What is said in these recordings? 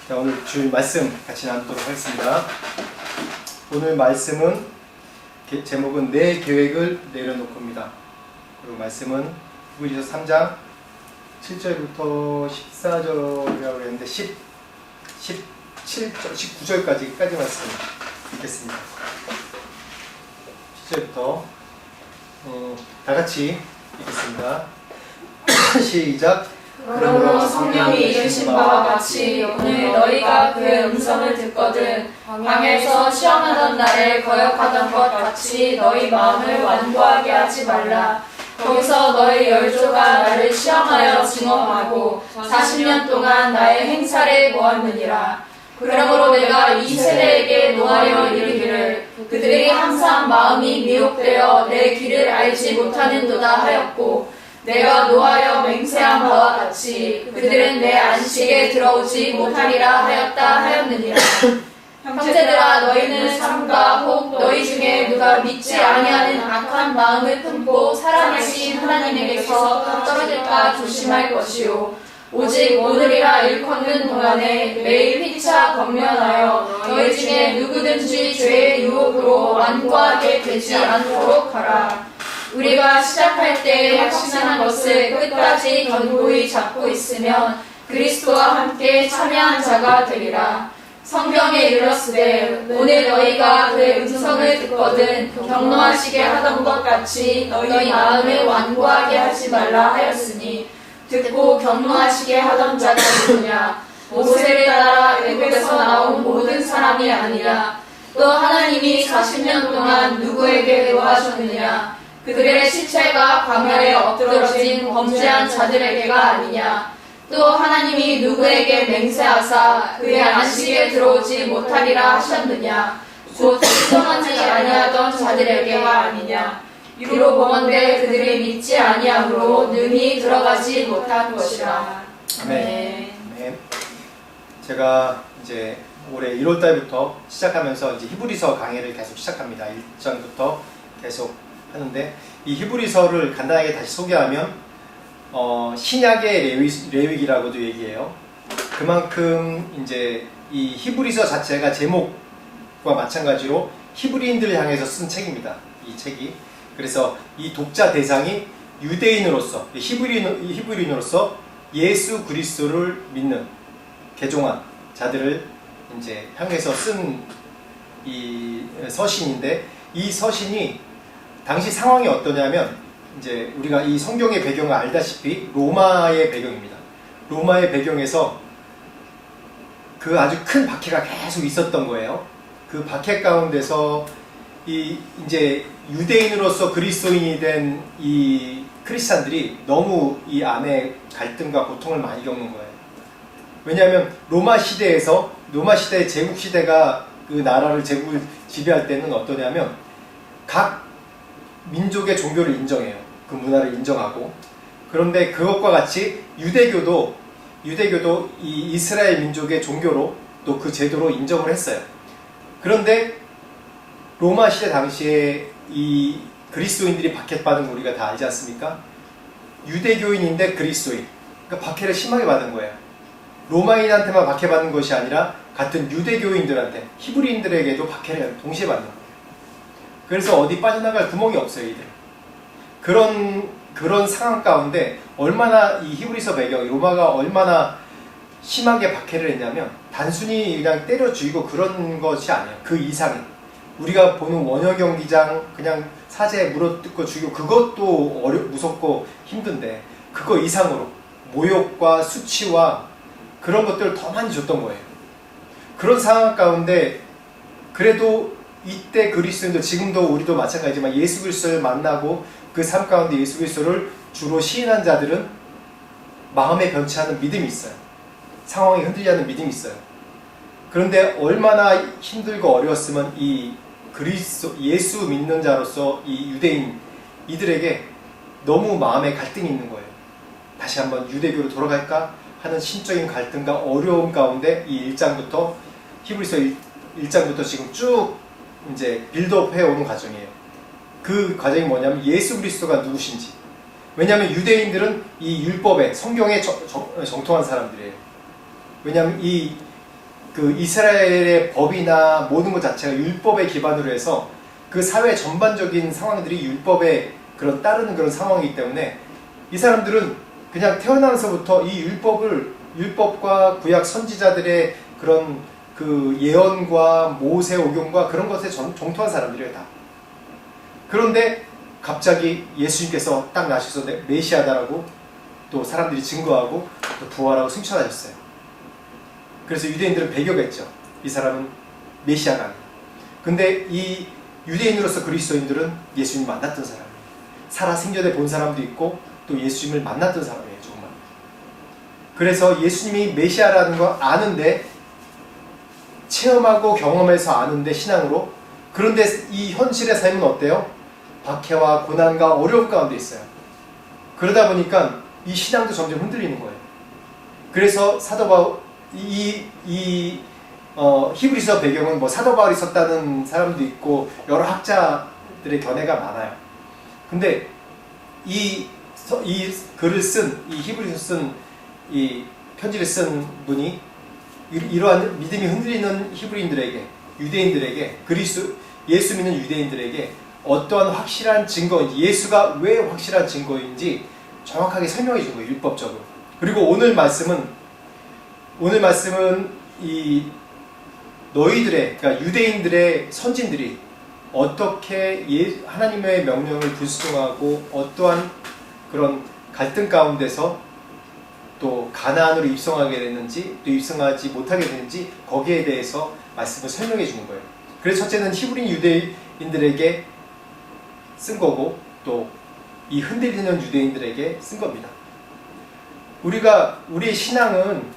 자, 오늘 주일 말씀 같이 나누도록 하겠습니다. 오늘 말씀은 제목은 내 계획을 내려놓고입니다. 그리고 말씀은 히브리서 3장 7절부터 14절이라고 했는데 19절까지 말씀 읽겠습니다. 7절부터 다 같이 읽겠습니다. 시작. 그러므로 성령이 이르신 바와 같이 오늘 너희가 그의 음성을 듣거든 광야에서 시험하던 날에 거역하던 것 같이 너희 마음을 완고하게 하지 말라. 거기서 너희 열조가 나를 시험하여 증언하고 40년 동안 나의 행사를 보았느니라. 그러므로 내가 이 세대에게 노하여 이르기를 그들이 항상 마음이 미혹되어 내 길을 알지 못하는도다 하였고, 내가 노하여 맹세한 바와 같이 그들은 내 안식에 들어오지 못하리라 하였느니라. 형제들아, 너희는 삼가 혹 너희 중에 누가 믿지 아니하는 악한 마음을 품고 살아계신 하나님에게서 떨어질까 조심할 것이요, 오직 오늘이라 일컫는 동안에 매일 피차 권면하여 너희 중에 누구든지 죄의 유혹으로 완고하게 되지 않도록 하라. 우리가 시작할 때 확신한 것을 끝까지 견고히 잡고 있으면 그리스도와 함께 참여한 자가 되리라. 성경에 이르렀으되 오늘 너희가 그의 음성을 듣거든 경노하시게 하던 것 같이 너희 마음을 완고하게 하지 말라 하였으니, 듣고 경노하시게 하던 자가 누구냐? 모세를 따라 애굽에서 나온 모든 사람이 아니라 또 하나님이 40년 동안 누구에게 노하셨느냐? 그들의 시체가 광야에 엎드러진 범죄한 자들에게가 아니냐? 또 하나님이 누구에게 맹세하사 그의 안식에 들어오지 못하리라 하셨느냐? 곧 인정하지 아니하던 자들에게가 아니냐? 이로 보건대 그들이 믿지 아니함으로 능히 들어가지 못한 것이라. 아멘. 아멘. 제가 이제 올해 1월 달부터 시작하면서 이제 히브리서 강의를 계속 시작합니다. 1장부터 계속 하는데, 이 히브리서를 간단하게 다시 소개하면 신약의 레위기라고도 얘기해요. 그만큼 이제 이 히브리서 자체가 제목과 마찬가지로 히브리인들을 향해서 쓴 책입니다. 이 책이. 그래서 이 독자 대상이 유대인으로서, 히브리인으로서 예수 그리스도를 믿는 개종한 자들을 이제 향해서 쓴 이 서신인데, 이 서신이 당시 상황이 어떠냐면, 이제 우리가 이 성경의 배경을 알다시피 로마의 배경입니다. 로마의 배경에서 그 아주 큰 박해가 계속 있었던 거예요. 그 박해 가운데서 이제 유대인으로서 그리스도인이 된 이 크리스찬들이 너무 이 안에 갈등과 고통을 많이 겪는 거예요. 왜냐하면 로마 시대의 제국 시대가 그 나라를 제국을 지배할 때는 어떠냐면, 각 민족의 종교를 인정해요. 그 문화를 인정하고. 그런데 그것과 같이 유대교도 이 이스라엘 민족의 종교로 또 그 제도로 인정을 했어요. 그런데 로마 시대 당시에 이 그리스도인들이 박해받은 거 우리가 다 알지 않습니까? 유대교인인데 그리스도인. 그러니까 박해를 심하게 받은 거예요. 로마인한테만 박해받는 것이 아니라 같은 유대교인들한테, 히브리인들에게도 박해를 동시에 받는 거예요. 그래서 어디 빠져나갈 구멍이 없어요, 이들. 그런 상황 가운데 얼마나 이 히브리서 배경, 로마가 얼마나 심하게 박해를 했냐면, 단순히 그냥 때려 죽이고 그런 것이 아니에요. 그 이상이. 우리가 보는 원형 경기장 그냥 사제에 물어뜯고 죽이고 그것도 무섭고 힘든데, 그거 이상으로 모욕과 수치와 그런 것들을 더 많이 줬던 거예요. 그런 상황 가운데 그래도 이때 그리스도인도, 지금도 우리도 마찬가지지만 예수 그리스도를 만나고 그 삶 가운데 예수 그리스도를 주로 시인한 자들은 마음에 변치 않은 믿음이 있어요. 상황이 흔들리지 않는 믿음이 있어요. 그런데 얼마나 힘들고 어려웠으면 이 예수 믿는 자로서 이 유대인 이들에게 너무 마음에 갈등이 있는 거예요. 다시 한번 유대교로 돌아갈까 하는 신적인 갈등과 어려움 가운데 이 1장부터 히브리서 1장부터 지금 쭉 이제 빌드업 해오는 과정이에요. 그 과정이 뭐냐면 예수 그리스도가 누구신지. 왜냐하면 유대인들은 이 율법에, 성경에 정통한 사람들이에요. 왜냐하면 이 그 이스라엘의 법이나 모든 것 자체가 율법에 기반으로 해서 그 사회 전반적인 상황들이 율법에 그런 따르는 그런 상황이기 때문에 이 사람들은 그냥 태어나서부터 이 율법과 구약 선지자들의 그런 그 예언과 모세 오경과 그런 것에 종토한 사람들이에요, 다. 그런데 갑자기 예수님께서 딱 나셔서 메시아다라고 또 사람들이 증거하고 또 부활하고 승천하셨어요. 그래서 유대인들은 배격했죠. 이 사람은 메시아가 아니다. 근데 이 유대인으로서 그리스도인들은 예수님 만났던 사람이에요. 살아생전에 본 사람도 있고 또 예수님을 만났던 사람이에요, 정말. 그래서 예수님이 메시아라는 거 아는데, 체험하고 경험해서 아는데 신앙으로, 그런데 이 현실의 삶은 어때요? 박해와 고난과 어려움 가운데 있어요. 그러다 보니까 이 신앙도 점점 흔들리는 거예요. 그래서 사도 바울, 히브리서 배경은 뭐 사도 바울이 썼다는 사람도 있고 여러 학자들의 견해가 많아요. 근데 이 글을 쓴, 이 히브리서 쓴 이 편지를 쓴 분이 이러한 믿음이 흔들리는 히브리인들에게, 유대인들에게, 예수 믿는 유대인들에게 어떠한 확실한 증거인지, 예수가 왜 확실한 증거인지 정확하게 설명해 준 거예요, 율법적으로. 그리고 오늘 말씀은 이 너희들의, 그러니까 유대인들의 선진들이 어떻게 하나님의 명령을 불순종하고 어떠한 그런 갈등 가운데서 또 가나안으로 입성하게 됐는지 또 입성하지 못하게 됐는지 거기에 대해서 말씀을 설명해 주는 거예요. 그래서 첫째는 히브리 유대인들에게 쓴 거고 또 이 흔들리는 유대인들에게 쓴 겁니다. 우리의 신앙은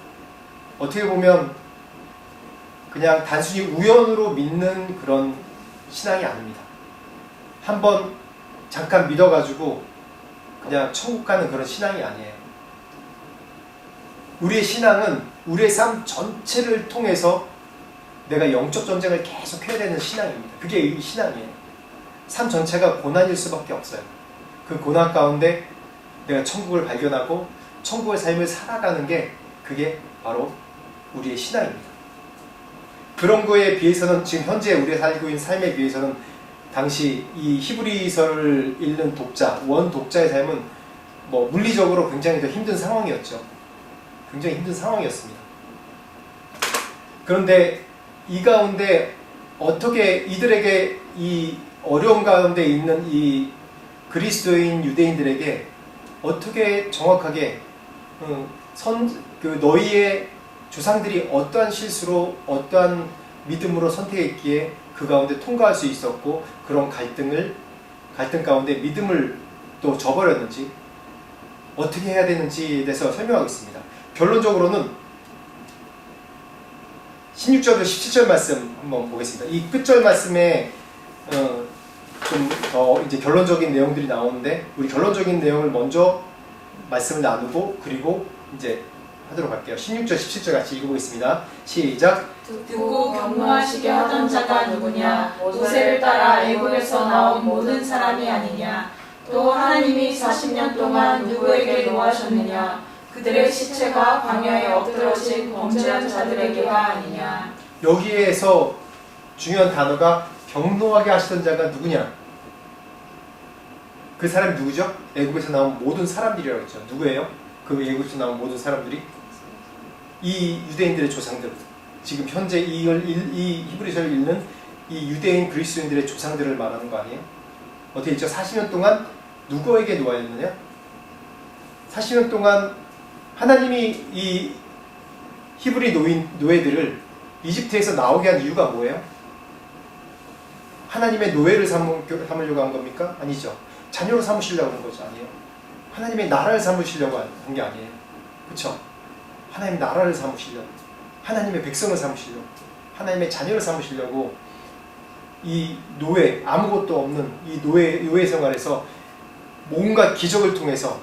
어떻게 보면 그냥 단순히 우연으로 믿는 그런 신앙이 아닙니다. 한번 잠깐 믿어가지고 그냥 천국 가는 그런 신앙이 아니에요. 우리의 신앙은 우리의 삶 전체를 통해서 내가 영적 전쟁을 계속 해야 되는 신앙입니다. 그게 이 신앙이에요. 삶 전체가 고난일 수밖에 없어요. 그 고난 가운데 내가 천국을 발견하고 천국의 삶을 살아가는 게 그게 바로 우리의 신앙입니다. 그런 거에 비해서는 지금 현재 우리가 살고 있는 삶에 비해서는 당시 이 히브리서를 읽는 원독자의 삶은 뭐 물리적으로 굉장히 더 힘든 상황이었죠. 굉장히 힘든 상황이었습니다. 그런데 이 가운데 어떻게 이들에게 이 어려움 가운데 있는 이 그리스도인 유대인들에게 어떻게 정확하게 너희의 조상들이 어떠한 실수로 어떠한 믿음으로 선택했기에 그 가운데 통과할 수 있었고 그런 갈등 가운데 믿음을 또 저버렸는지 어떻게 해야 되는지에 대해서 설명하겠습니다. 결론적으로는 16절부터 17절 말씀 한번 보겠습니다. 이 끝절 말씀에 좀 더 이제 결론적인 내용들이 나오는데 우리 결론적인 내용을 먼저 말씀을 나누고 그리고 이제 하도록 할게요. 16절 17절 같이 읽어보겠습니다. 시작. 듣고 경노하시게 하던 자가 누구냐? 모세를 따라 애굽에서 나온 모든 사람이 아니냐? 또 하나님이 40년 동안 누구에게 노하셨느냐? 그들의 시체가 광야에 엎드러진 범죄한 자들에게가 아니냐? 여기에서 중요한 단어가 경노하게 하시던 자가 누구냐? 그 사람이 누구죠? 애굽에서 나온 모든 사람들이라고 했죠. 누구예요? 그 애굽에서 나온 모든 사람들이? 이 유대인들의 조상들, 지금 현재 이 히브리서를 읽는 이 유대인 그리스도인들의 조상들을 말하는 거 아니에요? 어떻게 했죠? 40년 동안 누구에게 노하였느냐? 40년 동안 하나님이 이 히브리 노예들을 이집트에서 나오게 한 이유가 뭐예요? 하나님의 노예를 삼으려고 한 겁니까? 아니죠. 자녀로 삼으시려고 한 거죠. 아니에요. 하나님의 나라를 삼으시려고 한 게 아니에요. 그렇죠? 하나님의 나라를 삼으시려고, 하나님의 백성을 삼으시려고, 하나님의 자녀를 삼으시려고 이 노예, 아무것도 없는 이 노예 생활에서 뭔가 기적을 통해서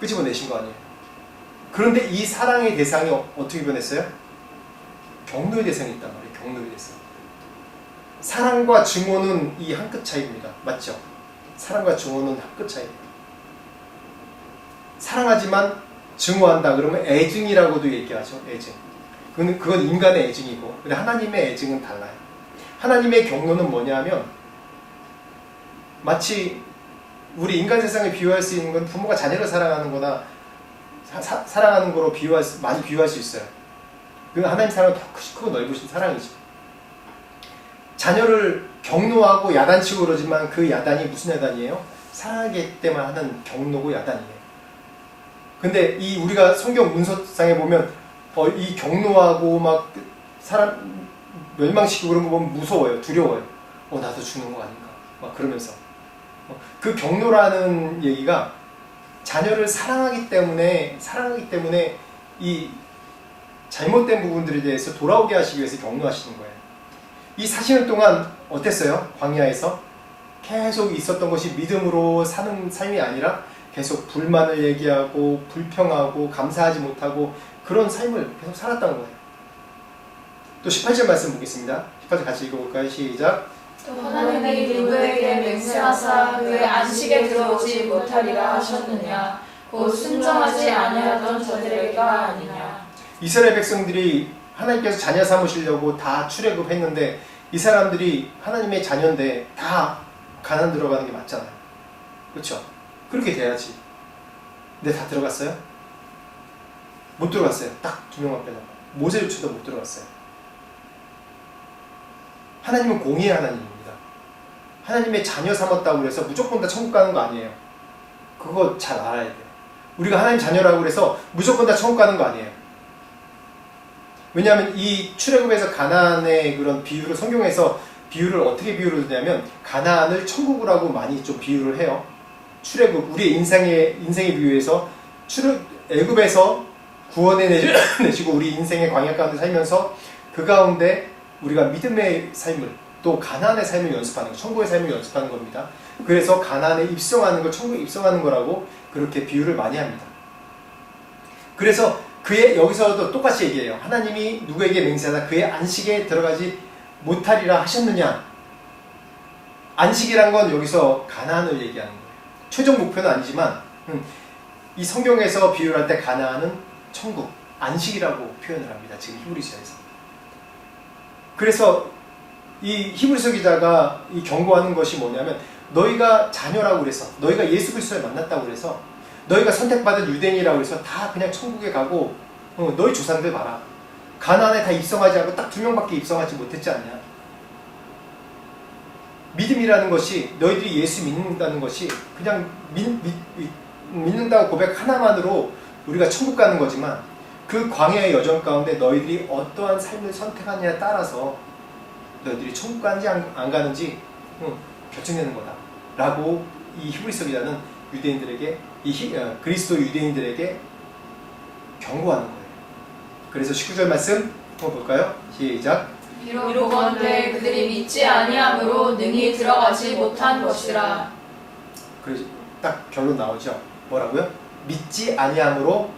끄집어내신 거 아니에요. 그런데 이 사랑의 대상이 어떻게 변했어요? 경노의 대상이 있단 말이에요. 경노의 대상. 사랑과 증오는 이 한 끗 차이입니다. 맞죠? 사랑과 증오는 한 끗 차이입니다. 사랑하지만 증오한다 그러면 애증이라고도 얘기하죠. 애증. 그건 인간의 애증이고, 근데 하나님의 애증은 달라요. 하나님의 경로는 뭐냐면 마치 우리 인간 세상에 비유할 수 있는 건 부모가 자녀를 사랑하는 거나 사랑하는 거로 많이 비유할 수 있어요. 그 하나님 사랑은 더 크고 넓으신 사랑이죠. 자녀를 경노하고 야단치고 그러지만 그 야단이 무슨 야단이에요? 사랑하기 때문에 하는 경노고 야단이에요. 근데 이 우리가 성경 문서상에 보면 이 경노하고 막 사람 멸망시키고 그런 거 보면 무서워요. 두려워요. 나도 죽는 거 아닌가 막 그러면서 그 경노라는 얘기가 자녀를 사랑하기 때문에 이 잘못된 부분들에 대해서 돌아오게 하시기 위해서 경노하시는 거예요. 이 40년 동안 어땠어요? 광야에서 계속 있었던 것이 믿음으로 사는 삶이 아니라 계속 불만을 얘기하고 불평하고 감사하지 못하고 그런 삶을 계속 살았다는 거예요. 또 18절 말씀 보겠습니다. 18절 같이 읽어볼까요? 시작. 또 하나님이 누구에게 맹세하사 그의 안식에 들어오지 못하리라 하셨느냐 곧 순종하지 아니하던 저들에게가 아니냐. 이스라엘 백성들이 하나님께서 자녀 삼으시려고 다 출애굽했는데 이 사람들이 하나님의 자녀인데 다 가나안 들어가는 게 맞잖아요. 그렇죠? 그렇게 돼야지. 근데 다 들어갔어요? 못 들어갔어요. 딱 2명만 빼놓고. 모세조차도 못 들어갔어요. 하나님은 공의의 하나님입니다. 하나님의 자녀 삼았다고 해서 무조건 다 천국 가는 거 아니에요. 그거 잘 알아야 돼요. 우리가 하나님 자녀라고 해서 무조건 다 천국 가는 거 아니에요. 왜냐하면 이 출애굽에서 가나안의 그런 비유를 성경에서 비유를 어떻게 비유를 드냐면 가나안을 천국이라고 많이 좀 비유를 해요. 출애굽 우리의 인생의 비유에서 애굽에서 구원해 내시고 우리 인생의 광야 가운데 살면서 그 가운데 우리가 믿음의 삶을 또 가나안의 삶을 연습하는 거, 천국의 삶을 연습하는 겁니다. 그래서 가나안에 입성하는 걸 천국에 입성하는 거라고 그렇게 비유를 많이 합니다. 그래서 여기서도 똑같이 얘기해요. 하나님이 누구에게 맹세하다 그의 안식에 들어가지 못하리라 하셨느냐. 안식이란 건 여기서 가나안을 얘기하는 거예요. 최종 목표는 아니지만 이 성경에서 비유를 할 때 가나안은 천국, 안식이라고 표현을 합니다. 지금 히브리서에서. 그래서 이 히브리서 기자가 이 경고하는 것이 뭐냐면 너희가 자녀라고 그래서 너희가 예수 그리스도를 만났다고 그래서 너희가 선택받은 유대인이라고 해서 다 그냥 천국에 가고 너희 조상들 봐라. 가나안에 다 입성하지 않고 딱 2명밖에 입성하지 못했지 않냐. 믿음이라는 것이 너희들이 예수 믿는다는 것이 그냥 믿는다고 고백 하나만으로 우리가 천국 가는 거지만 그 광야의 여정 가운데 너희들이 어떠한 삶을 선택하느냐에 따라서 너희들이 천국 가는지 안 가는지 결정되는 거다 라고 이 히브리서 기자는 유대인들에게 그리스도 유대인들에게 경고하는 거예요. 그래서 19절 말씀 한번 볼까요? 시작. 이로건대 그들이 믿지 아니함으로 능히 들어가지 못한 것이라. 그래서 딱 결론 나오죠. 뭐라고요? 믿지 아니함으로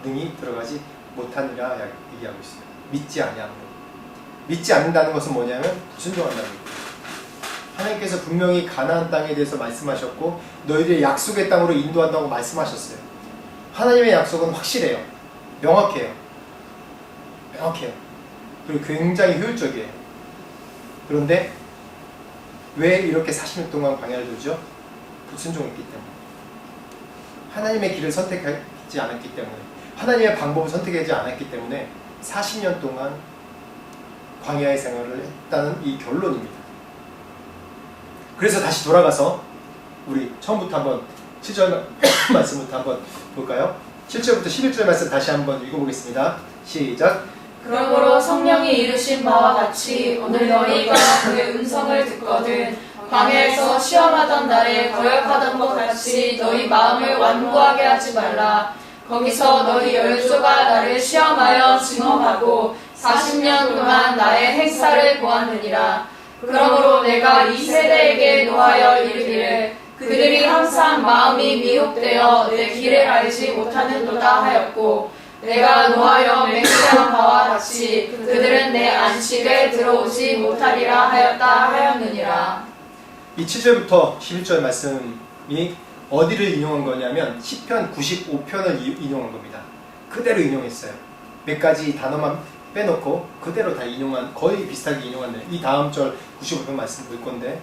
능히 들어가지 못하느라 얘기하고 있어요. 믿지 아니함으로. 믿지 않는다는 것은 뭐냐면 불순종한다는 거예요. 하나님께서 분명히 가나안 땅에 대해서 말씀하셨고 너희들의 약속의 땅으로 인도한다고 말씀하셨어요. 하나님의 약속은 확실해요. 명확해요. 그리고 굉장히 효율적이에요. 그런데 왜 이렇게 40년 동안 광야를 돌죠? 불순종했기 때문에. 하나님의 길을 선택하지 않았기 때문에, 하나님의 방법을 선택하지 않았기 때문에 40년 동안 광야의 생활을 했다는 이 결론입니다. 그래서 다시 돌아가서 우리 처음부터 한번 7절 말씀부터 한번 볼까요? 7절부터 11절 말씀 다시 한번 읽어보겠습니다. 시작. 그러므로 성령이 이르신 바와 같이 오늘 너희가 그의 음성을 듣거든 광야에서 시험하던 날에 거역하던 것 같이 너희 마음을 완고하게 하지 말라. 거기서 너희 열조가 나를 시험하여 증언하고 40년 동안 나의 행사를 보았느니라. 그러므로 내가 이 세대에게 노하여 이르기를 그들이 항상 마음이 미혹되어 내 길을 알지 못하는도다 하였고 내가 노하여 맹세한 바와 같이 그들은 내 안식에 들어오지 못하리라 하였느니라. 이 7절부터 11절 말씀이 어디를 인용한 거냐면 시편 95편을 인용한 겁니다. 그대로 인용했어요. 몇 가지 단어만 빼놓고 그대로 다 인용한, 거의 비슷하게 인용한 내용. 이 다음 절 95편 말씀 볼 건데,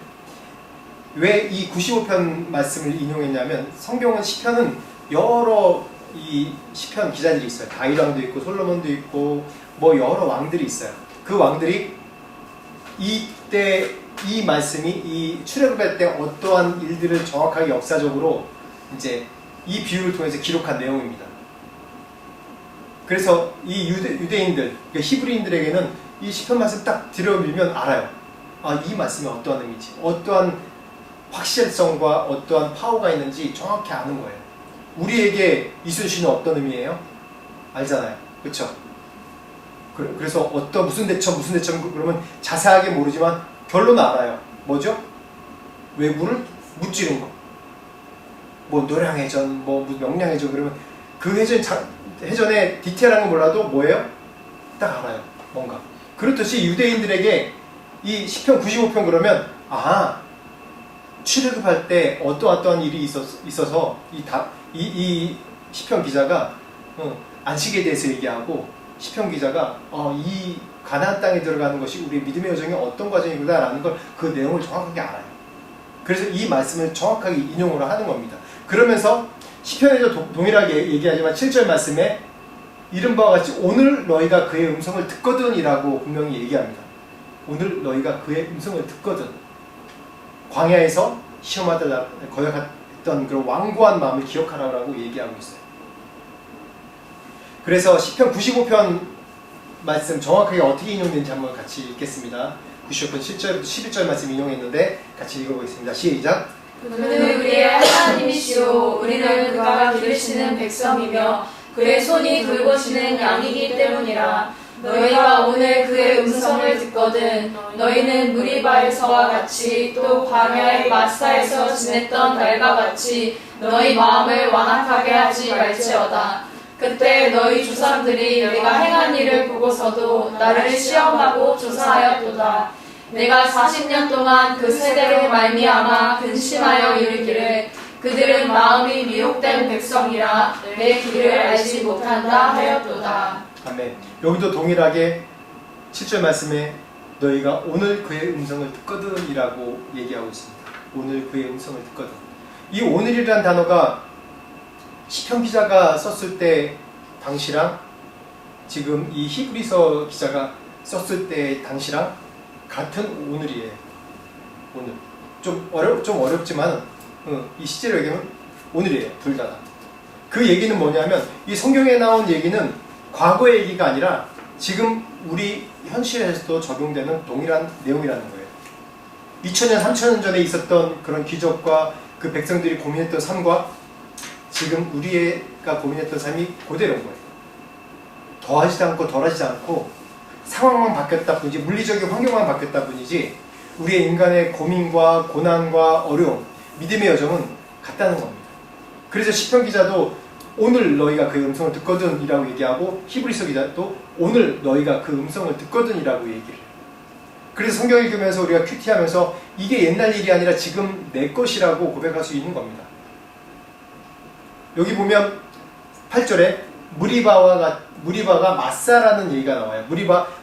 왜 이 95편 말씀을 인용했냐면, 성경은 시편은 여러 이 시편 기자들이 있어요. 다윗 왕도 있고 솔로몬도 있고 뭐 여러 왕들이 있어요. 그 왕들이 이때 이 말씀이 이 출애굽할 때 어떠한 일들을 정확하게 역사적으로 이제 이 비유를 통해서 기록한 내용입니다. 그래서 이 유대인들, 그러니까 히브리인들에게는 이 시편 말씀 딱 들여밀면 알아요. 아, 이 말씀이 어떠한 의미지, 어떠한 확실성과 어떠한 파워가 있는지 정확히 아는 거예요. 우리에게 이순신은 어떤 의미예요? 알잖아요. 그렇죠? 그래서 어떤 무슨 대처 그러면 자세하게 모르지만 결론은 알아요. 뭐죠? 외부를 무찌른 거. 뭐 노량해전, 뭐 명량해전, 그러면 그 해전의 디테일한 건 몰라도 뭐예요? 딱 알아요. 뭔가. 그렇듯이 유대인들에게 이 시편 95편 그러면, 아, 출애굽할 때 어떠한 일이 있어서 이 시편 기자가 안식에 대해서 얘기하고, 시편 기자가 이 가나안 땅에 들어가는 것이 우리의 믿음의 여정의 어떤 과정이구나라는 걸, 그 내용을 정확하게 알아요. 그래서 이 말씀을 정확하게 인용을 하는 겁니다. 그러면서 시편에도 동일하게 얘기하지만 7절 말씀에 이른 바와 같이 오늘 너희가 그의 음성을 듣거든 이라고 분명히 얘기합니다. 오늘 너희가 그의 음성을 듣거든. 광야에서 시험하다 거역했던 그런 완고한 마음을 기억하라고 얘기하고 있어요. 그래서 시편 95편 말씀 정확하게 어떻게 인용되는지 한번 같이 읽겠습니다. 95편 7절부터 11절 말씀 인용했는데 같이 읽어보겠습니다. 시작. 그는 우리의 하나님이시오. 우리는 그가 기르시는 백성이며 그의 손이 돌보시는 양이기 때문이라. 너희가 오늘 그의 음성을 듣거든 너희는 무리바에서와 같이 또 광야의 마사에서 지냈던 날과 같이 너희 마음을 완악하게 하지 말지어다. 그때 너희 조상들이 내가 행한 일을 보고서도 나를 시험하고 조사하였도다. 내가 40년 동안 그 세대로 말미암아 근심하여 이르기를 그들은 마음이 미혹된 백성이라 내 길을 알지 못한다 하였도다. 아멘. 여기도 동일하게 7절 말씀에 너희가 오늘 그의 음성을 듣거든 이라고 얘기하고 있습니다. 오늘 그의 음성을 듣거든. 이 오늘이라는 단어가 시편 기자가 썼을 때 당시랑 지금 이 히브리서 기자가 썼을 때 당시랑 같은 오늘이에요. 오늘. 좀 어렵지만 이 시제로 얘기하면 오늘이에요. 둘 다. 그 얘기는 뭐냐면 이 성경에 나온 얘기는 과거의 얘기가 아니라 지금 우리 현실에서도 적용되는 동일한 내용이라는 거예요. 2000년, 3000년 전에 있었던 그런 기적과 그 백성들이 고민했던 삶과 지금 우리가 고민했던 삶이 그대로인 거예요. 더하지도 않고 덜하지 않고 상황만 바뀌었다 뿐이지, 물리적인 환경만 바뀌었다 뿐이지 우리의 인간의 고민과 고난과 어려움, 믿음의 여정은 같다는 겁니다. 그래서 시편 기자도 오늘 너희가 그 음성을 듣거든 이라고 얘기하고 히브리서 기자도 오늘 너희가 그 음성을 듣거든 이라고 얘기를 해요. 그래서 성경 읽으면서 우리가 큐티하면서 이게 옛날 일이 아니라 지금 내 것이라고 고백할 수 있는 겁니다. 여기 보면 8절에 무리바가 마사라는 얘기가 나와요.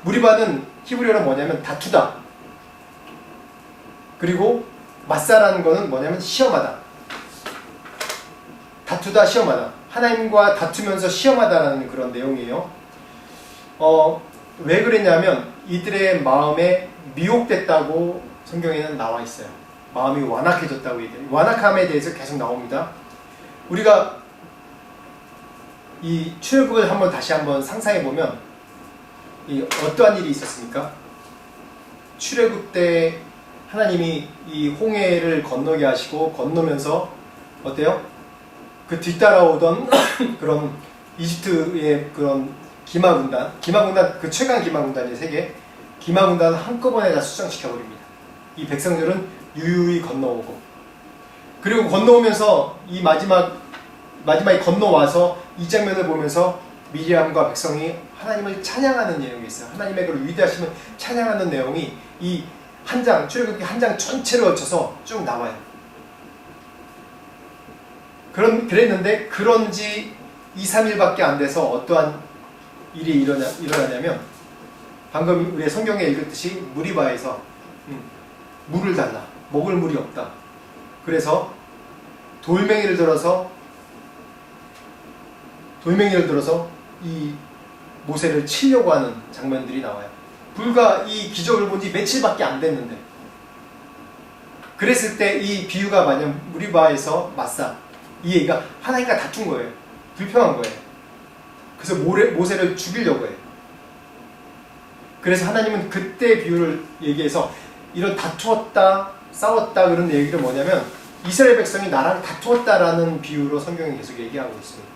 무리바는 히브리어로 뭐냐면 다투다. 그리고 마사라는 거는 뭐냐면 시험하다. 다투다, 시험하다. 하나님과 다투면서 시험하다라는 그런 내용이에요. 왜 그랬냐면 이들의 마음에 미혹됐다고 성경에는 나와 있어요. 마음이 완악해졌다고 얘기해요. 완악함에 대해서 계속 나옵니다. 우리가 이 출애굽을 다시 한번 상상해 보면 어떠한 일이 있었습니까? 출애굽 때 하나님이 이 홍해를 건너게 하시고 건너면서 어때요? 그 뒤따라오던 그런 이집트의 그런 기마군단 그 최강 기마군단이 세계 기마군단을 한꺼번에 다 수장시켜버립니다. 이 백성들은 유유히 건너오고, 그리고 건너오면서 이 마지막에 건너와서 이 장면을 보면서 미리암과 백성이 하나님을 찬양하는 내용이 있어요. 하나님의 그 위대하심을 찬양하는 내용이 이 한 장, 출애굽기 한 장 전체를 거쳐서 쭉 나와요. 그랬는데 그런지 2, 3일밖에 안 돼서 어떠한 일이 일어나냐면 방금 우리 성경에 읽었듯이 무리바에서 물을 달라. 먹을 물이 없다. 그래서 돌멩이를 들어서 이 모세를 치려고 하는 장면들이 나와요. 불과 이 기적을 본 지 며칠밖에 안 됐는데, 그랬을 때 이 비유가 만약 무리바에서 마사, 이 얘기가 하나님과 다툰 거예요. 불평한 거예요. 그래서 모세를 죽이려고 해요. 그래서 하나님은 그때 비유를 얘기해서 이런 다투었다, 싸웠다 그런 얘기를 뭐냐면 이스라엘 백성이 나랑 다투었다라는 비유로 성경이 계속 얘기하고 있습니다.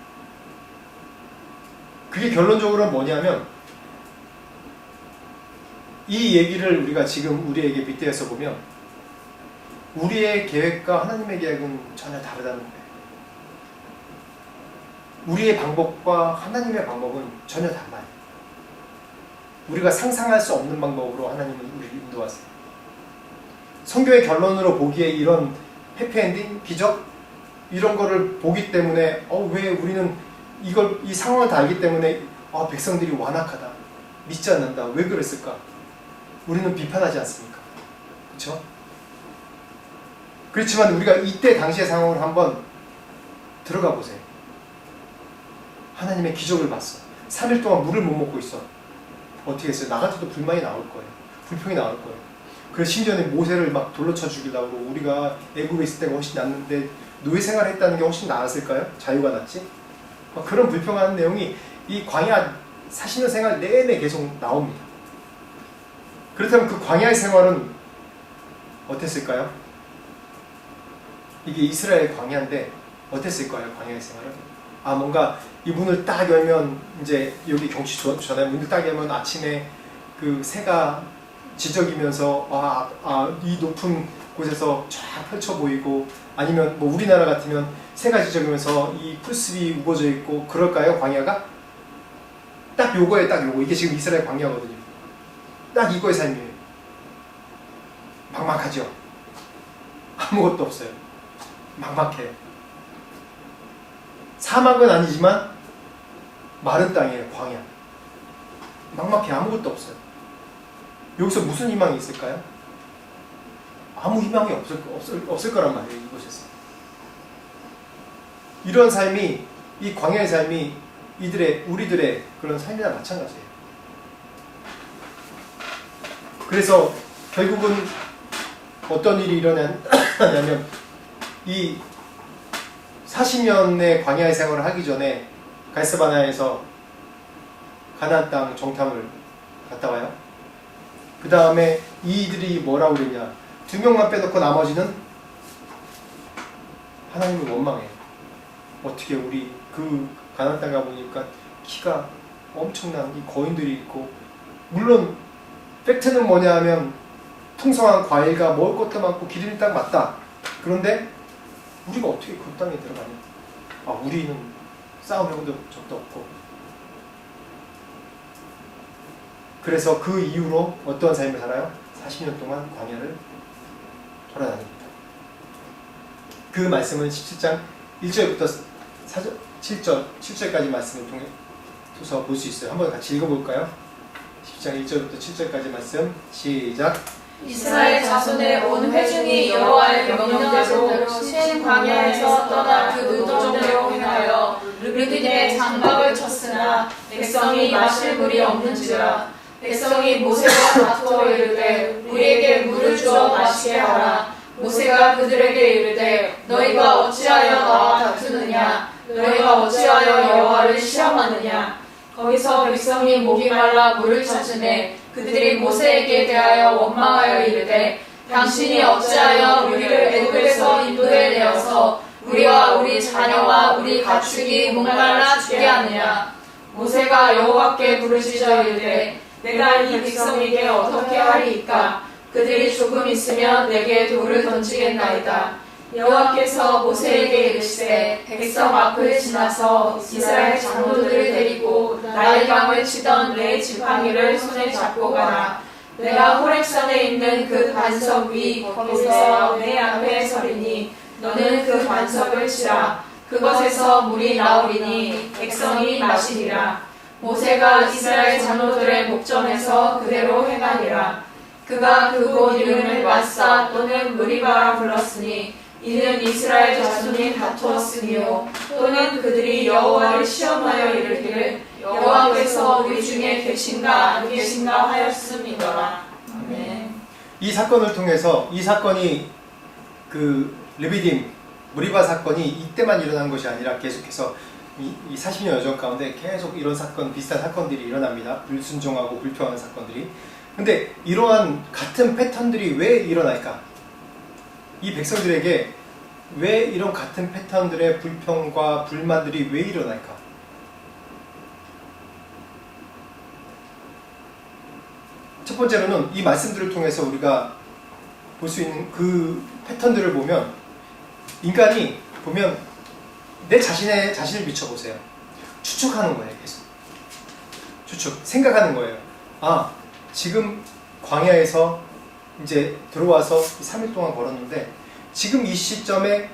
그게 결론적으로 뭐냐면 이 얘기를 우리가 지금 우리에게 빗대어서 보면 우리의 계획과 하나님의 계획은 전혀 다르다는 거예요. 우리의 방법과 하나님의 방법은 전혀 달라요. 우리가 상상할 수 없는 방법으로 하나님은 우리를 인도하세요. 성경의 결론으로 보기에 이런 해피엔딩, 기적 이런 거를 보기 때문에 왜 우리는 이 상황을 다 알기 때문에 백성들이 완악하다, 믿지 않는다, 왜 그랬을까? 우리는 비판하지 않습니까? 그렇죠? 그렇지만 우리가 이때 당시의 상황을 한번 들어가 보세요. 하나님의 기적을 봤어. 3일 동안 물을 못 먹고 있어. 어떻게 했어요? 나 같아도 불만이 나올 거예요. 불평이 나올 거예요. 그래서 심지어는 모세를 막 돌로 쳐 죽이려고 그러고, 우리가 애굽에 있을 때가 훨씬 낫는데 노예 생활을 했다는 게 훨씬 나았을까요? 자유가 낫지? 그런 불평하는 내용이 이 광야 40년 생활 내내 계속 나옵니다. 그렇다면 그 광야의 생활은 어땠을까요? 이게 이스라엘 광야인데 어땠을까요? 광야의 생활은? 뭔가 이 문을 딱 열면 이제 여기 경치 좋잖아요. 문을 딱 열면 아침에 그 새가 지저귀면서 이 높은 곳에서 쫙 펼쳐 보이고, 아니면 뭐 우리나라 같으면 새가 지저귀면서 이 풀숲이 우거져 있고 그럴까요? 광야가? 딱 요거예요. 딱 요거. 이게 지금 이스라엘 광야거든요. 딱 이거의 삶이에요. 막막하죠? 아무것도 없어요. 막막해요. 사막은 아니지만 마른 땅이에요. 광야. 막막해. 아무것도 없어요. 여기서 무슨 희망이 있을까요? 아무 희망이 없을 거란 말이에요. 이곳에서. 이런 삶이, 이 광야의 삶이 우리들의 그런 삶이나 마찬가지예요. 그래서 결국은 어떤 일이 일어나냐면 이 40년의 광야의 생활을 하기 전에 갈스바나에서 가나안 땅 정탐을 갔다 와요. 그 다음에 이들이 뭐라고 그랬냐, 2명만 빼놓고 나머지는 하나님을 원망해요. 어떻게 우리 그 가나안 땅 가보니까 키가 엄청난 이 거인들이 있고, 물론 팩트는 뭐냐 하면 풍성한 과일과 먹을 것도 많고 기름이 딱 맞다. 그런데 우리가 어떻게 그 땅에 들어가냐? 우리는 싸움해본 적도 없고. 그래서 그 이후로 어떠한 삶을 살아요? 40년 동안 광야를 돌아다닙니다. 그 말씀은 17장 1절부터 7절까지 말씀을 통해서 볼 수 있어요. 한번 같이 읽어볼까요? 10장 1절부터 7절까지 말씀 시작. 이스라엘 자손의 온 회중이 여호와의 명령대로 신 광야에서 떠나 그 노정대로 행하여 르비딤에 장막을 쳤으나 백성이 마실 물이 없는지라. 백성이 모세와 다투어 이르되 우리에게 물을 주어 마시게 하라. 모세가 그들에게 이르되 너희가 어찌하여 나와 다투느냐? 너희가 어찌하여 여호와를 시험하느냐? 거기서 백성이 목이 말라 물을 찾으매 그들이 모세에게 대하여 원망하여 이르되 당신이 어찌하여 우리를 애굽에서 인도해 내어서 우리와 우리 자녀와 우리 가축이 목말라 죽게 하느냐? 모세가 여호와께 부르짖어 이르되 내가 이 백성에게 어떻게 하리이까? 그들이 조금 있으면 내게 돌을 던지겠나이다. 여호와께서 모세에게 이르시되 백성 앞을 지나서 이스라엘 장로들을 데리고 나일강을 치던 내 지팡이를 손에 잡고 가라. 내가 호렙산에 있는 그 반석 위 거기서 내 앞에 서리니 너는 그 반석을 치라. 그것에서 물이 나오리니 백성이 마시리라. 모세가 이스라엘 장로들의 목전에서 그대로 행하니라. 그가 그곳 이름을 마사 또는 무리바라 불렀으니 이는 이스라엘 자손이 다투었으니요 또는 그들이 여호와를 시험하여 이르기를 여호와께서 우리 중에 계신가 안 계신가 하였음이더라. 아멘. 이 사건을 통해서 이 사건이 그 르비딤 무리바 사건이 이때만 일어난 것이 아니라 계속해서 이 40년 여정 가운데 계속 이런 사건, 비슷한 사건들이 일어납니다. 불순종하고 불평하는 사건들이. 근데 이러한 같은 패턴들이 왜 일어날까? 이 백성들에게 왜 이런 같은 패턴들의 불평과 불만들이 왜 일어날까? 첫 번째로는 이 말씀들을 통해서 우리가 볼 수 있는 그 패턴들을 보면 인간이 보면 내 자신을 비춰보세요. 추측하는 거예요. 계속 추측, 생각하는 거예요. 아, 지금 광야에서 이제 들어와서 3일 동안 걸었는데 지금 이 시점에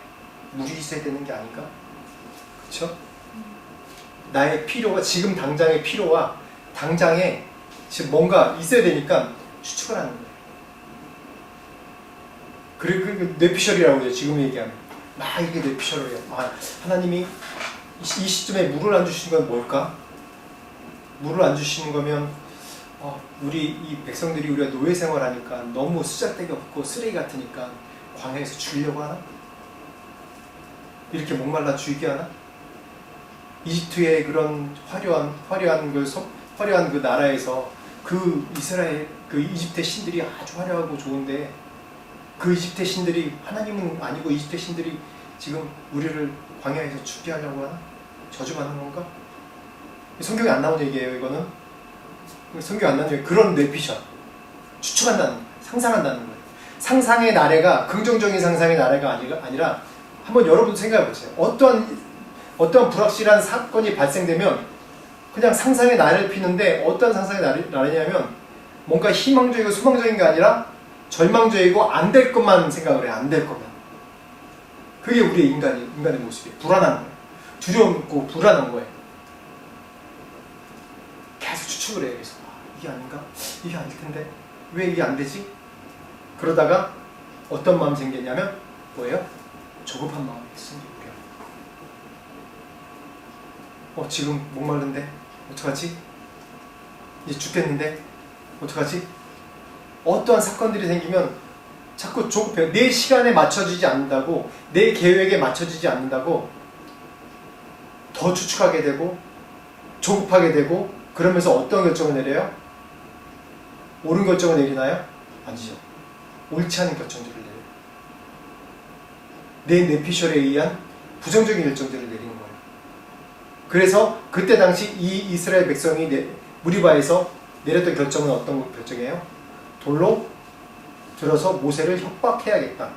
물이 있어야 되는 게 아닌가? 그렇죠? 나의 필요가 지금 당장의 필요와 당장에 지금 뭔가 있어야 되니까 추측을 하는 거예요. 그리고 뇌피셜이라고 해요. 지금 얘기하면 막 이게 뇌피셜이에요. 아, 하나님이 이 시점에 물을 안 주시는 건 뭘까? 물을 안 주시는 거면 우리 이 백성들이 우리가 노예 생활하니까 너무 쓰잘데기 없고 쓰레기 같으니까 광야에서 죽이려고 하나? 이렇게 목말라 죽이게 하나? 이집트의 그런 화려한 그 나라에서 그 이스라엘 그 이집트 신들이 아주 화려하고 좋은데 그 이집트 신들이 하나님은 아니고 이집트 신들이 지금 우리를 광야에서 죽게 하려고 하나? 저주받는 건가? 성경에 안 나오는 얘기예요. 이거는 성경에 안 나오는 얘기. 그런 뇌피셜 추측한다는 거예요. 상상한다는 거예요. 상상의 나래가 긍정적인 상상의 나래가 아니라 한번 여러분 생각해 보세요. 어떠한 불확실한 사건이 발생되면 그냥 상상의 나래를 피는데 어떤 상상의 나래냐면 뭔가 희망적이고 소망적인 게 아니라 절망적이고 안 될 것만 생각을 해요. 안 될 것만. 그게 우리의 인간의 모습이에요. 불안한 거예요. 두렵고 불안한 거예요. 계속 추측을 해요. 그래서 이게 아닌가? 이게 아닐 텐데 왜 이게 안 되지? 그러다가 어떤 마음이 생겼냐면 뭐예요? 조급한 마음이 생겨요. 지금 목마른데 어떡하지? 이제 죽겠는데 어떡하지? 어떠한 사건들이 생기면 자꾸 조급해요. 내 시간에 맞춰지지 않는다고, 내 계획에 맞춰지지 않는다고 더 추측하게 되고 조급하게 되고 그러면서 어떤 결정을 내려요? 옳은 결정을 내리나요? 아니죠. 옳지 않은 결정들을 내려요. 내 뇌피셜에 의한 부정적인 결정들을 내리는 거예요. 그래서 그때 당시 이 이스라엘 백성이 무리바에서 내렸던 결정은 어떤 결정이에요? 돌로 들어서 모세를 협박해야겠다.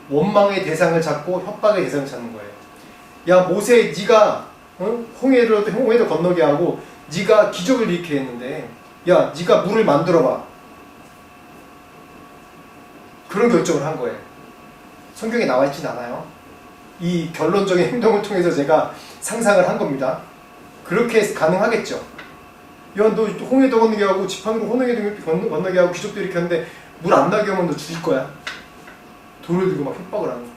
원망의 대상을 잡고 협박의 대상을 찾는 거예요. 야 모세 네가 홍해도 건너게 하고 네가 기적을 일으키게 했는데 야 네가 물을 만들어봐. 그런 결정을 한 거예요. 성경에 나와 있진 않아요. 이 결론적인 행동을 통해서 제가 상상을 한 겁니다. 그렇게 가능하겠죠. 야 너 홍해도 건너게 하고 지팡이로 홍해도 건너게 하고 기적도 일으켰는데 물 안 나게 하면 너 죽일 거야. 돌을 들고 막 협박을 하는 거야.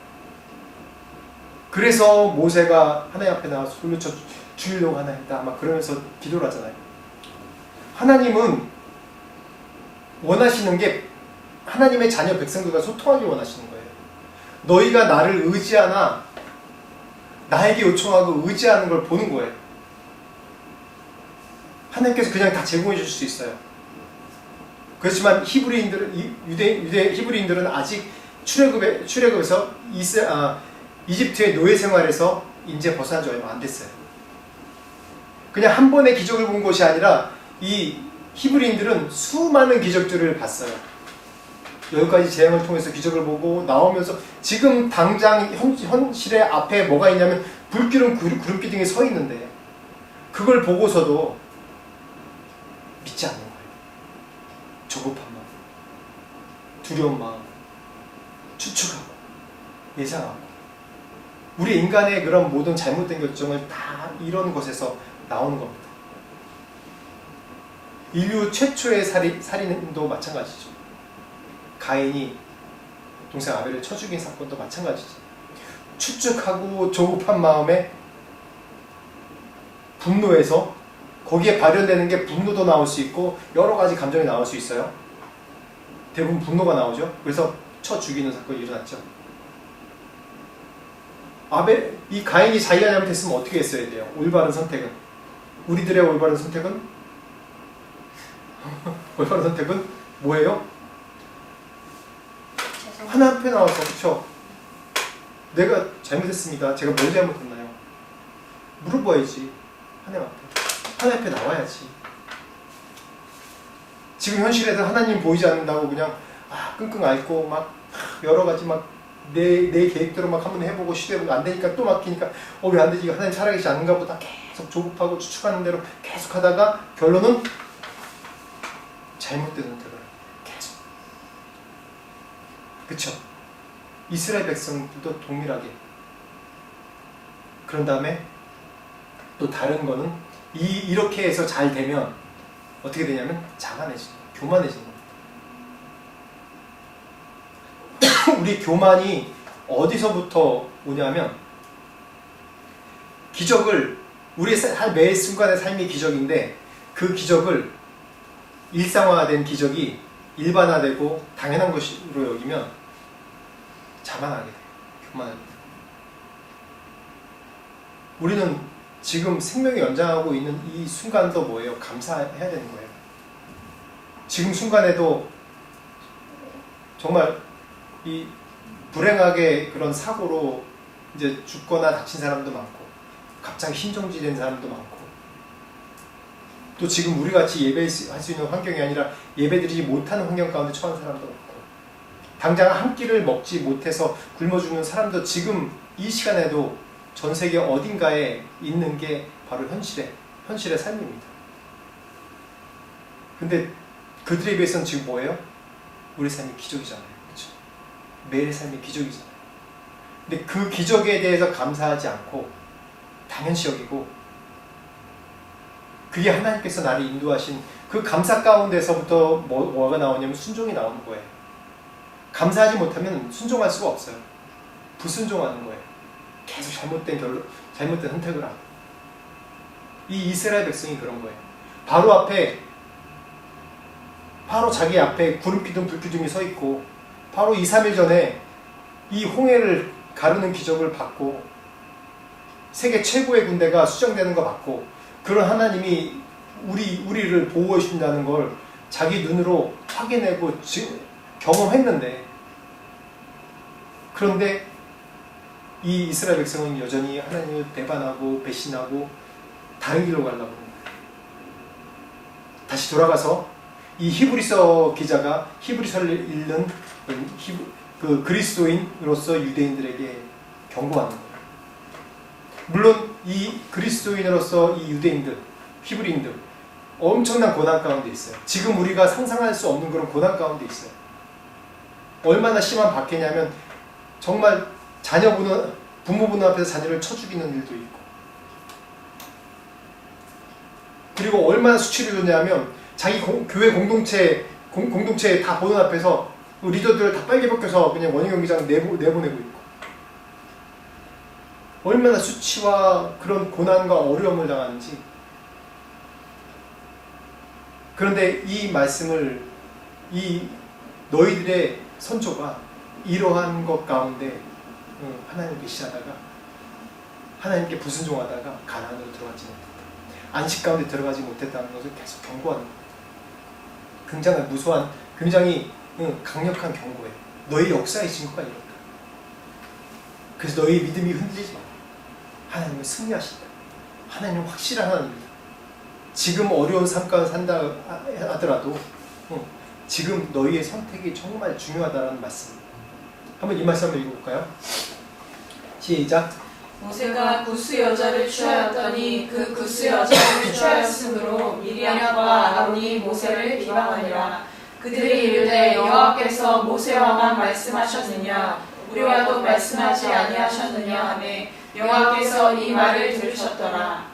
그래서 모세가 하나님 앞에 나와서 돌려쳐 죽이려고 하나 했다. 막 그러면서 기도를 하잖아요. 하나님은 원하시는 게 하나님의 자녀 백성들과 소통하기 원하시는 거예요. 너희가 나를 의지하나 나에게 요청하고 의지하는 걸 보는 거예요. 하나님께서 그냥 다 제공해 주실 수 있어요. 그렇지만 유대 히브리인들은 아직 출애굽에서 이집트의 노예 생활에서 이제 벗어난 지 얼마 안 됐어요. 그냥 한 번의 기적을 본 것이 아니라 이 히브리인들은 수많은 기적들을 봤어요. 10가지 재앙을 통해서 기적을 보고 나오면서 지금 당장 현실의 앞에 뭐가 있냐면 불기둥 구름기둥이 서 있는데 그걸 보고서도 믿지 않는 거예요. 조급한 마음, 두려운 마음, 추측하고 예상하고 우리 인간의 그런 모든 잘못된 결정을 다 이런 것에서 나오는 겁니다. 인류 최초의 살인도 마찬가지죠. 가인이 동생 아벨을 쳐 죽인 사건도 마찬가지죠. 추측하고 조급한 마음에 분노해서 거기에 발현되는 게 분노도 나올 수 있고 여러 가지 감정이 나올 수 있어요. 대부분 분노가 나오죠. 그래서 쳐 죽이는 사건이 일어났죠. 이 가인이 자기가 잘못했으면 어떻게 했어야 돼요? 올바른 선택은? 우리들의 올바른 선택은? 올바른 선택은 뭐예요? 하나님 앞에 나와서, 그렇죠? 내가 잘못했습니다. 제가 뭘 잘못했나요? 물어봐야지. 하나님 앞에. 하나님 앞에 나와야지. 지금 현실에서 하나님 보이지 않는다고 그냥 끙끙 앓고 막 여러 가지 막 내 계획대로 막 한번 해보고 시도해보고 안 되니까 또 막히니까 왜 안 되지? 하나님 살아계시지 않는가 보다 계속 조급하고 추측하는 대로 계속 하다가 결론은 잘못된 선택을 계속. 그쵸? 이스라엘 백성들도 동일하게. 그런 다음에 또 다른 거는 이렇게 해서 잘 되면 어떻게 되냐면 자만해지는 거예요. 교만해지는 겁니다. 우리 교만이 어디서부터 오냐면 기적을 우리의 매 순간의 삶이 기적인데 그 기적을 일상화된 기적이 일반화되고 당연한 것으로 여기면 자만하게 돼요. 교만합니다. 우리는 지금 생명이 연장하고 있는 이 순간도 뭐예요? 감사해야 되는 거예요. 지금 순간에도 정말 이 불행하게 그런 사고로 이제 죽거나 다친 사람도 많고 갑자기 심정지된 사람도 많고 또 지금 우리 같이 예배할 수 있는 환경이 아니라 예배드리지 못하는 환경 가운데 처한 사람도 많고 당장 한 끼를 먹지 못해서 굶어 죽는 사람도 지금 이 시간에도 전 세계 어딘가에 있는 게 바로 현실의 삶입니다. 근데 그들에 비해서는 지금 뭐예요? 우리 삶이 기적이잖아요. 그렇죠? 매일의 삶이 기적이잖아요. 근데 그 기적에 대해서 감사하지 않고 당연시 여기고 그게 하나님께서 나를 인도하신 그 감사 가운데서부터 뭐가 나오냐면 순종이 나오는 거예요. 감사하지 못하면 순종할 수가 없어요. 불순종하는 거예요. 계속 잘못된 선택을 하고. 이 이스라엘 백성이 그런 거예요. 바로 자기 앞에 구름기둥 불기둥이 서 있고 바로 2-3일 전에 이 홍해를 가르는 기적을 받고 세계 최고의 군대가 수정되는 거 받고 그런 하나님이 우리를 보호해 주신다는 걸 자기 눈으로 확인하고 경험했는데 그런데 이 이스라엘 백성은 여전히 하나님을 배반하고 배신하고 다른 길로 가려고 합니다. 다시 돌아가서 이 히브리서 기자가 히브리서를 읽는 그 그리스도인으로서 유대인들에게 경고하는 거예요. 물론 이 그리스도인으로서 이 유대인들, 히브리인들 엄청난 고난 가운데 있어요. 지금 우리가 상상할 수 없는 그런 고난 가운데 있어요. 얼마나 심한 박해냐면 정말 부모분 앞에서 자녀를 쳐 죽이는 일도 있고 그리고 얼마나 수치를 줬냐면 자기 교회 공동체 다 보는 앞에서 리더들 다 빨개 벗겨서 그냥 원희 경기장 내보내고 있고 얼마나 수치와 그런 고난과 어려움을 당하는지. 그런데 이 말씀을 이 너희들의 선조가 이러한 것 가운데 하나님을 배신하다가 하나님께 불순종하다가 가나안으로 들어가지 못했다. 안식 가운데 들어가지 못했다는 것을 계속 경고하는 거예요. 굉장히 무수한, 굉장히 강력한 경고예요. 너희 역사의 증거가 이렇다. 그래서 너희 믿음이 흔들리지 마. 하나님은 승리하신다. 하나님은 확실한 하나님입니다. 지금 어려운 삶 가운데 산다 하더라도 지금 너희의 선택이 정말 중요하다는 말씀입니다. 한번 이 말씀 한번 읽어볼까요? 시작. 모세가 구스 여자를 취하였더니 그 구스 여자를 취하였으므로 미리암과 아론이 모세를 비방하니라. 그들이 이르되 여호와께서 모세와만 말씀하셨느냐 우리와도 말씀하지 아니하셨느냐 하며 여호와께서 이 말을 들으셨더라.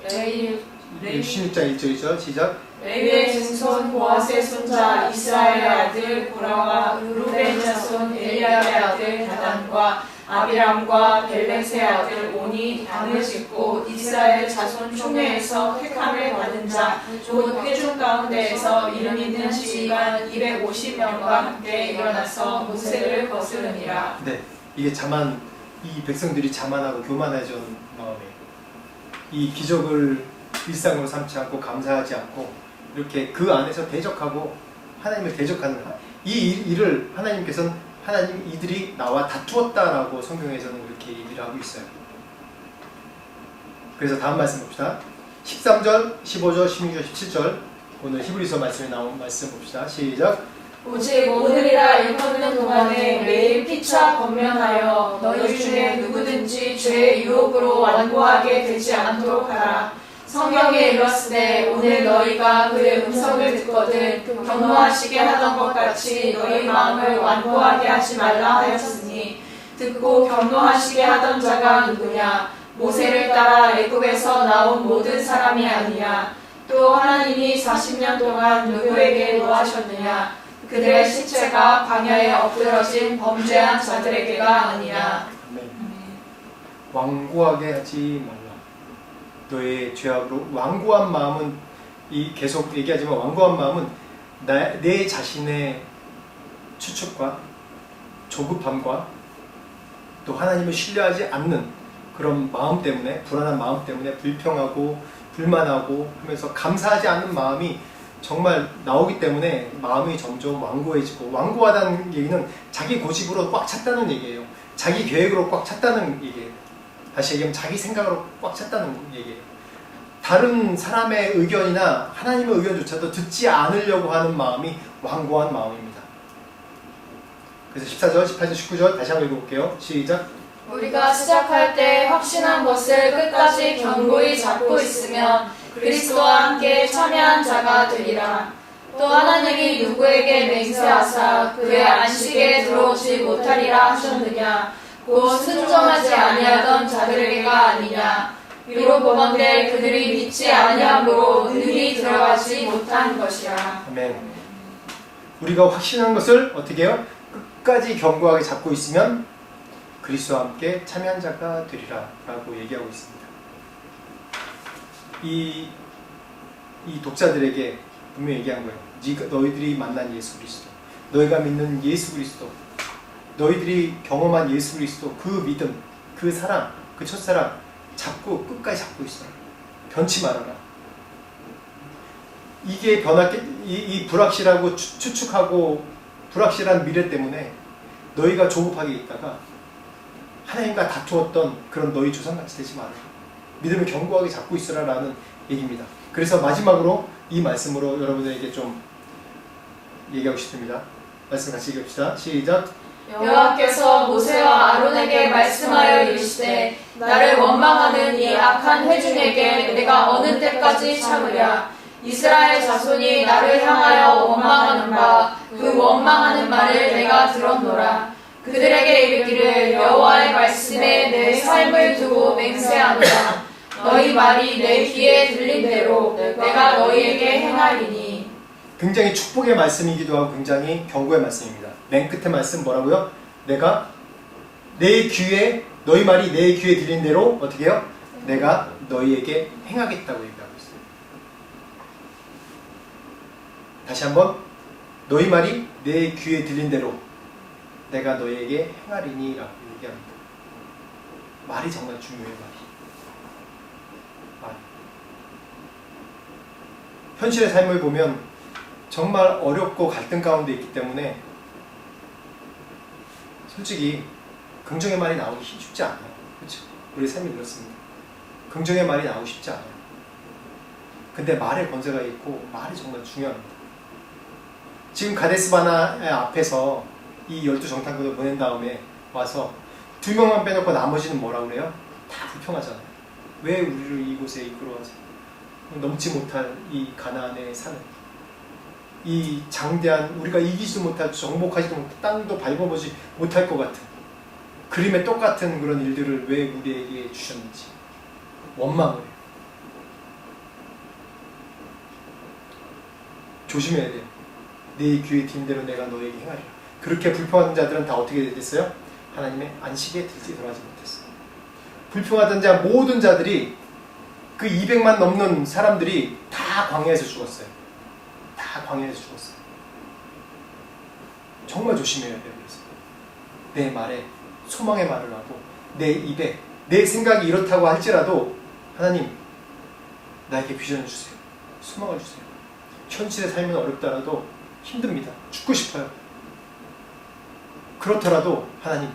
16장 1절이죠. 시작. 레위의 증손 보아스의 손자 이스라엘의 아들 고라와 루벤 자손 엘리압의 아들 다단과 아비람과 벨렛의 아들 온이 당을 짓고 이스라엘 자손 총회에서 택함을 받은 자 곧 회중 가운데에서 이름 있는 지휘관 250명과 함께 일어나서 모세를 거스르니라. 네, 이게 자만, 이 백성들이 자만하고 교만해진 마음에 이 기적을 일상으로 삼지 않고 감사하지 않고 이렇게 그 안에서 대적하고 하나님을 대적하는 이 일을 하나님께서는 하나님 이들이 나와 다투었다라고 성경에서는 이렇게 얘기를 하고 있어요. 그래서 다음 말씀 봅시다. 13절, 15절, 16절, 17절 오늘 히브리서 말씀에 나온 말씀 봅시다. 시작. 오직 오늘이라 일컫는 동안에 매일 피차 권면하여 너희 중에 누구든지 죄의 유혹으로 완고하게 되지 않도록 하라. 성경에 이르렀으되 오늘 너희가 그의 음성을 듣거든 경노하시게 하던 것 같이 너희 마음을 완고하게 하지 말라 하였으니 듣고 경노하시게 하던 자가 누구냐? 모세를 따라 애굽에서 나온 모든 사람이 아니냐? 또 하나님이 40년 동안 누구에게 노하셨느냐? 그들의 시체가 광야에 엎드러진 범죄한 자들에게가 아니냐? 아멘. 완고하게 하지 말라. 너의 죄악으로 완고한 마음은 이 계속 얘기하지만 완고한 마음은 내 자신의 추측과 조급함과 또 하나님을 신뢰하지 않는 그런 마음 때문에 불안한 마음 때문에 불평하고 불만하고 하면서 감사하지 않는 마음이 정말 나오기 때문에 마음이 점점 완고해지고 완고하다는 얘기는 자기 고집으로 꽉 찼다는 얘기예요. 자기 계획으로 꽉 찼다는 얘기예요. 다시 얘기하면 자기 생각으로 꽉 찼다는 얘기예요. 다른 사람의 의견이나 하나님의 의견조차도 듣지 않으려고 하는 마음이 완고한 마음입니다. 그래서 14절, 18절, 19절 다시 한번 읽어볼게요. 시작. 우리가 시작할 때 확신한 것을 끝까지 견고히 잡고 있으면 그리스도와 함께 참여한 자가 되리라. 또 하나님이 누구에게 맹세하사 그의 안식에 들어오지 못하리라 하셨느냐? 곧 순종하지 아니하던 자들에게가 아니냐? 위로 보건대 그들이 믿지 아니함으로 능히 들어가지 못한 것이라. 아멘. 우리가 확신한 것을 어떻게 해요? 끝까지 견고하게 잡고 있으면 그리스도와 함께 참여한 자가 되리라 라고 얘기하고 있습니다. 이 독자들에게 분명히 얘기한 거예요. 너희들이 만난 예수 그리스도, 너희가 믿는 예수 그리스도, 너희들이 경험한 예수 그리스도, 그 믿음, 그 사랑, 그 첫사랑 잡고 끝까지 잡고 있어라. 변치 말아라. 이게 이 불확실하고 추측하고 불확실한 미래 때문에 너희가 조급하게 있다가 하나님과 다투었던 그런 너희 조상같이 되지 말아라. 믿음을 견고하게 잡고 있으라 라는 얘기입니다. 그래서 마지막으로 이 말씀으로 여러분들에게 좀 얘기하고 싶습니다. 말씀 같이 읽읍시다. 시작. 여호와께서 모세와 아론에게 말씀하여 이르시되 나를 원망하는 이 악한 회중에게 내가 어느 때까지 참으랴. 이스라엘 자손이 나를 향하여 원망하는 바 그 원망하는 말을 내가 들었노라. 그들에게 이르기를 여호와의 말씀에 내 삶을 두고 맹세하노라. 너희 말이 내 귀에 들린 대로 내가 너희에게 행하리니. 굉장히 축복의 말씀이기도 하고 굉장히 경고의 말씀입니다. 맨 끝에 말씀 뭐라고요? 내가 내 귀에 너희 말이 내 귀에 들린 대로 어떻게 해요? 내가 너희에게 행하겠다고 얘기하고 있어요. 다시 한번 너희 말이 내 귀에 들린 대로 내가 너희에게 행하리니 라고 얘기합니다. 말이 정말 중요해요. 말이. 현실의 삶을 보면 정말 어렵고 갈등 가운데 있기 때문에 솔직히 긍정의 말이 나오기 쉽지 않아요. 그렇죠? 우리 삶이 그렇습니다. 긍정의 말이 나오기 쉽지 않아요. 근데 말의 권세가 있고 말이 정말 중요합니다. 지금 가데스바네 앞에서 이 12정탐꾼을 보낸 다음에 와서 2명만 빼놓고 나머지는 뭐라고 그래요? 다 불평하잖아요. 왜 우리를 이곳에 이끌어와서 넘지 못할 이 가나안의 산을, 이 장대한 우리가 이기지도 못할, 정복하지도 못할, 땅도 밟아보지 못할 것 같은 그림에 똑같은 그런 일들을 왜 우리에게 주셨는지 원망을 해요. 조심해야 돼요. 네 귀의 딘대로 내가 너에게 행하리라. 그렇게 불평하던 자들은 다 어떻게 됐어요? 하나님의 안식에 들어가지 못했어요. 불평하던 자 모든 자들이 그 200만 넘는 사람들이 다 광야에서 죽었어요. 다 광야에서 죽었어요. 정말 조심해야 돼요. 그래서 내 말에 소망의 말을 하고 내 입에 내 생각이 이렇다고 할지라도 하나님 나에게 비전을 주세요. 소망을 주세요. 현실의 삶은 어렵더라도 힘듭니다. 죽고 싶어요. 그렇더라도 하나님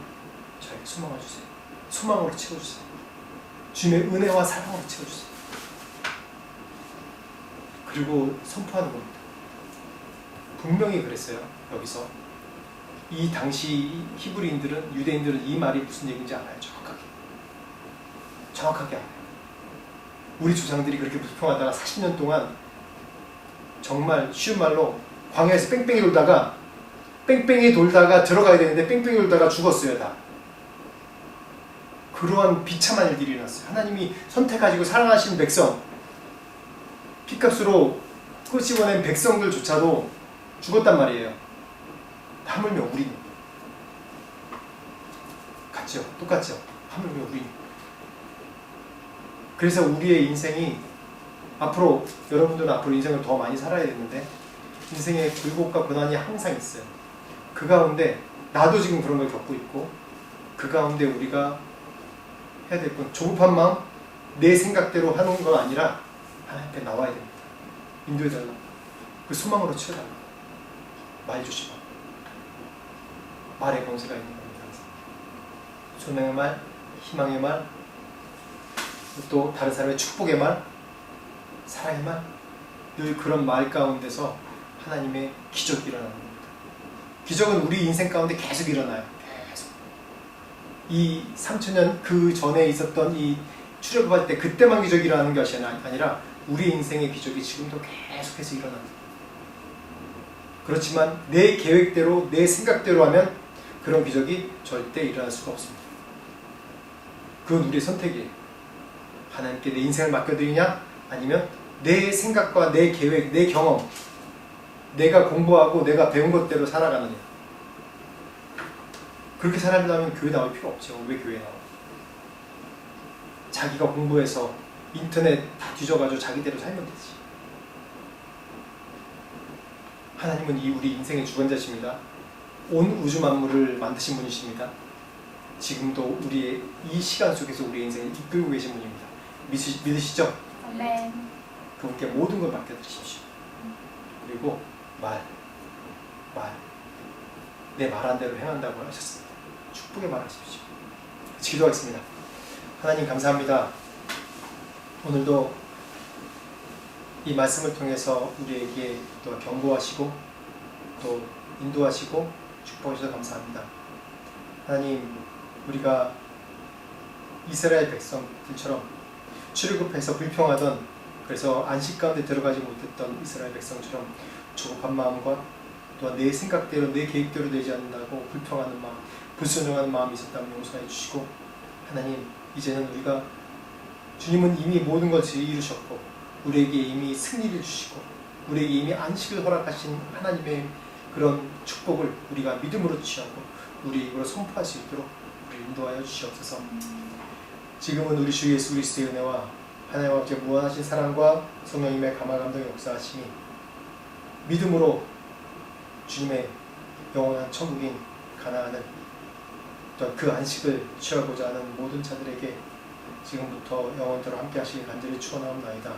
저에게 소망을 주세요. 소망으로 채워주세요. 주님의 은혜와 사랑으로 채워주세요. 그리고 선포하는 겁니다. 분명히 그랬어요. 여기서 이 당시 히브리인들은 유대인들은 이 말이 무슨 얘기인지 알아요. 정확하게 알아요. 우리 조상들이 그렇게 불평하다가 40년 동안 정말 쉬운 말로 광야에서 뺑뺑이 돌다가 들어가야 되는데 뺑뺑이 돌다가 죽었어요. 다. 그러한 비참한 일들이 일어났어요. 하나님이 선택하시고 사랑하신 백성, 피값으로 끄집어낸 백성들조차도 죽었단 말이에요. 하물며 우리는 같죠? 똑같죠? 하물며 우리는. 그래서 우리의 인생이 앞으로 여러분들은 앞으로 인생을 더 많이 살아야 되는데 인생의 굴곡과 고난이 항상 있어요. 그 가운데 나도 지금 그런 걸 겪고 있고 그 가운데 우리가 해야 될 건 조급한 마음, 내 생각대로 하는 건 아니라 하나님께 나와야 됩니다. 인도해달라. 그 소망으로 채워달라. 말 조심하고 말에 권세가 있는 겁니다. 소명의 말, 희망의 말, 또 다른 사람의 축복의 말, 사랑의 말, 늘 그런 말 가운데서 하나님의 기적이 일어나는 겁니다. 기적은 우리 인생 가운데 계속 일어나요. 계속. 이 3000년 그 전에 있었던 이 출애굽할 때 그때만 기적이 일어나는 것이 아니라 우리 인생의 기적이 지금도 계속해서 일어납니다. 그렇지만 내 계획대로 내 생각대로 하면 그런 기적이 절대 일어날 수가 없습니다. 그건 우리의 선택이에요. 하나님께 내 인생을 맡겨드리냐 아니면 내 생각과 내 계획, 내 경험, 내가 공부하고 내가 배운 것대로 살아가느냐. 그렇게 살아가려면 교회 나올 필요 없죠. 왜 교회 나와? 자기가 공부해서 인터넷 다 뒤져가지고 자기대로 살면 되지. 하나님은 이 우리 인생의 주관자십니다. 온 우주 만물을 만드신 분이십니다. 지금도 우리의 이 시간 속에서 우리의 인생을 이끌고 계신 분입니다. 믿으시죠? 네. 그분께 모든 걸 맡겨드리십시오. 그리고 내 말한 대로 행한다고 하셨습니다. 축복의 말하십시오. 기도하겠습니다. 하나님 감사합니다. 오늘도 이 말씀을 통해서 우리에게 또 경고하시고 또 인도하시고 축복하셔서 감사합니다. 하나님, 우리가 이스라엘 백성들처럼 출애굽해서 불평하던, 그래서 안식 가운데 들어가지 못했던 이스라엘 백성처럼 조급한 마음과 또한 내 생각대로 내 계획대로 되지 않는다고 불평하는 마음, 불순종하는 마음이 있었다면 용서해 주시고, 하나님 이제는 우리가 주님은 이미 모든 것을 이루셨고 우리에게 이미 승리를 주시고 우리에게 이미 안식을 허락하신 하나님의 그런 축복을 우리가 믿음으로 취하고 우리 입으로 선포할 수 있도록 우리 인도하여 주시옵소서. 지금은 우리 주 예수 그리스도의 은혜와 하나님 아버지의 무한하신 사랑과 성령님의 감화 감동의 역사하심이 믿음으로 주님의 영원한 천국인 가나안을 또 그 안식을 취하고자 하는 모든 자들에게 지금부터 영원토록 함께 하시길 간절히 축원하옵나이다.